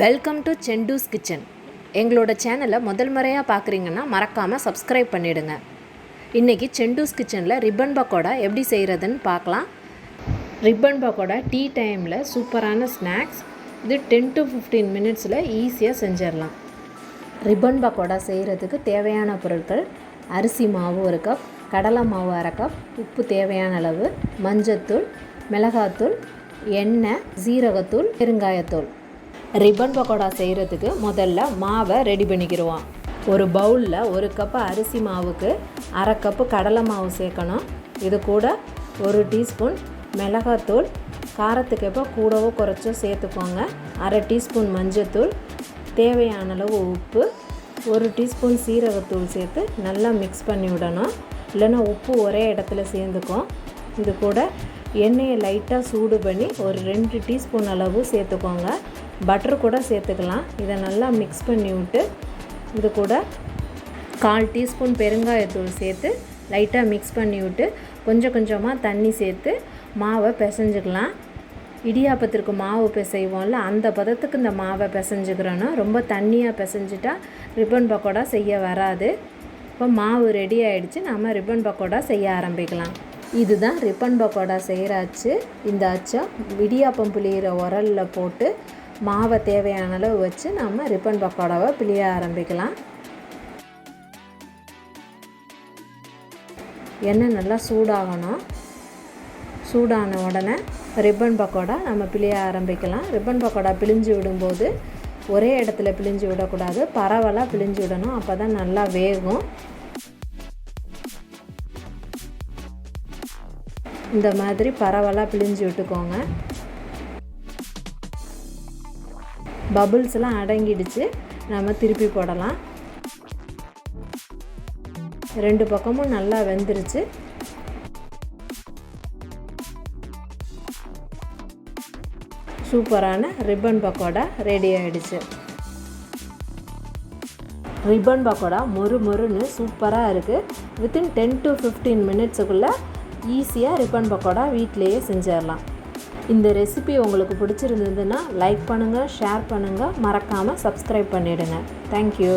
Welcome to செண்டூஸ் kitchen. எங்களோட சேனலை முதல் முறையாக பார்க்குறீங்கன்னா மறக்காமல் சப்ஸ்கிரைப் பண்ணிவிடுங்க. இன்றைக்கி செண்டூஸ் கிச்சனில் ரிப்பன் பக்கோடா எப்படி செய்கிறதுன்னு பார்க்கலாம். ரிப்பன் பக்கோடா டீ டைமில் சூப்பரான ஸ்நாக்ஸ். இது 10 to 15 மினிட்ஸில் ஈஸியாக செஞ்சிடலாம். ரிப்பன் பக்கோடா செய்கிறதுக்கு தேவையான பொருட்கள்: அரிசி மாவு 1 கப், கடலை மாவு 1/2 கப், உப்பு தேவையான அளவு, மஞ்சத்தூள், மிளகாத்தூள், எண்ணெய், சீரகத்தூள், பெருங்காயத்தூள். ரிப்பன் பக்கோடா செய்கிறதுக்கு முதல்ல மாவை ரெடி பண்ணிக்கிடுவோம். ஒரு பவுலில் 1 கப் அரிசி மாவுக்கு 1/2 கப்பு கடலை மாவு சேர்க்கணும். இது கூட 1 டீஸ்பூன் மிளகாத்தூள், காரத்துக்கு கூடவோ குறைச்சோ சேர்த்துக்கோங்க. 1/2 டீஸ்பூன் மஞ்சத்தூள், தேவையான அளவு உப்பு, 1 டீஸ்பூன் சீரகத்தூள் சேர்த்து நல்லா மிக்ஸ் பண்ணி விடணும். இல்லைன்னா உப்பு ஒரே இடத்துல சேர்ந்துக்கும். இது கூட எண்ணெயை லைட்டாக சூடு பண்ணி ஒரு 2 டீஸ்பூன் அளவு சேர்த்துக்கோங்க. பட்டர் கூட சேர்த்துக்கலாம். இதை நல்லா மிக்ஸ் பண்ணி விட்டு இது கூட 1/4 டீஸ்பூன் பெருங்காயத்தூள் சேர்த்து லைட்டாக மிக்ஸ் பண்ணி விட்டு கொஞ்சம் கொஞ்சமாக தண்ணி சேர்த்து மாவை பிசைஞ்சுக்கலாம். இடியாப்பத்திற்கு மாவு பிசைவோம்ல, அந்த பதத்துக்கு இந்த மாவை பிசைஞ்சுக்கிறோன்னா ரொம்ப தண்ணியாக பிசைஞ்சிட்டா ரிப்பன் பக்கோடா செய்ய வராது. இப்போ மாவு ரெடி ஆகிடுச்சு. நம்ம ரிப்பன் பக்கோடா செய்ய ஆரம்பிக்கலாம். இதுதான் ரிப்பன் பக்கோடா செய்கிற அச்சு. இந்த அச்சை இடியாப்பம் பிழிகிற உரலில் போட்டு மாவை தேவையான அளவு வச்சு நம்ம ரிப்பன் பக்கோடாவை பிழிய ஆரம்பிக்கலாம். எண்ணெய் நல்லா சூடாகணும். சூடான உடனே ரிப்பன் பக்கோடா நம்ம பிழிய ஆரம்பிக்கலாம். ரிப்பன் பக்கோடா பிழிஞ்சு விடும்போது ஒரே இடத்துல பிழிஞ்சு விடக்கூடாது, பரவலாக பிழிஞ்சு விடணும். அப்போ தான் நல்லா வேகும். இந்த மாதிரி பரவலாக பிழிஞ்சு விட்டுக்கோங்க. பபுள்ஸ்லாம் அடங்கிடுச்சு. நம்ம திருப்பி போடலாம். 2 பக்கமும் நல்லா வெந்துருச்சு. சூப்பரான ரிப்பன் பக்கோடா ரெடி ஆகிடுச்சு. ரிப்பன் பக்கோடா மொறுன்னு சூப்பராக இருக்குது. வித்தின் 10 to 15 மினிட்ஸுக்குள்ளே ஈஸியாக ரிப்பன் பக்கோடா வீட்டிலையே செஞ்சிடலாம். இந்த ரெசிபி உங்களுக்கு பிடிச்சிருந்ததுன்னா லைக் பண்ணுங்கள், ஷேர் பண்ணுங்கள், மறக்காமல் சப்ஸ்கிரைப் பண்ணிவிடுங்க. தேங்க்யூ.